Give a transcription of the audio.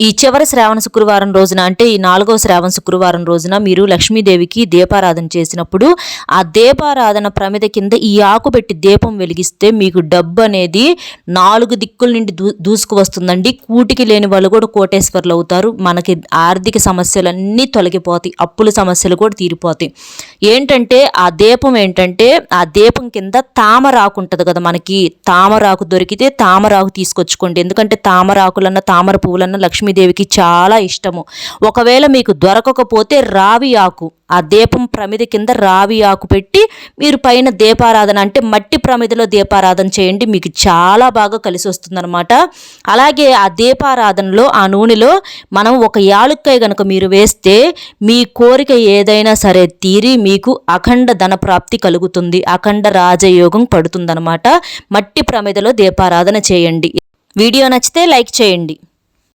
ఈ చివరి శ్రావణ శుక్రవారం రోజున అంటే ఈ 4వ శ్రావణ శుక్రవారం రోజున మీరు లక్ష్మీదేవికి దీపారాధన చేసినప్పుడు ఆ దీపారాధన ప్రమిద కింద ఈ ఆకు పెట్టి దీపం వెలిగిస్తే మీకు డబ్బు అనేది 4 దిక్కుల నుండి దూసుకు వస్తుందండి. కూటికి లేని వాళ్ళు కూడా కోటేశ్వర్లు అవుతారు. మనకి ఆర్థిక సమస్యలన్నీ తొలగిపోతాయి, అప్పుల సమస్యలు కూడా తీరిపోతాయి. ఏంటంటే ఆ దీపం కింద తామరాకు ఉంటుంది కదా, మనకి తామరాకు దొరికితే తామరాకు తీసుకొచ్చుకోండి. ఎందుకంటే తామరాకులన్న తామర పువ్వులన్న లక్ష్మీదేవికి చాలా ఇష్టము. ఒకవేళ మీకు దొరకకపోతే రావి ఆకు, ఆ దీపం ప్రమిద కింద రావి ఆకు పెట్టి మీరు పైన దీపారాధన అంటే మట్టి ప్రమిదలో దీపారాధన చేయండి, మీకు చాలా బాగా కలిసి వస్తుందన్నమాట. అలాగే ఆ దీపారాధనలో ఆ నూనెలో మనం ఒక యాలుక్కాయ కనుక మీరు వేస్తే మీ కోరిక ఏదైనా సరే తీరి మీకు అఖండ ధనప్రాప్తి కలుగుతుంది, అఖండ రాజయోగం పడుతుందన్నమాట. మట్టి ప్రమిదలో దీపారాధన చేయండి. వీడియో నచ్చితే లైక్ చేయండి.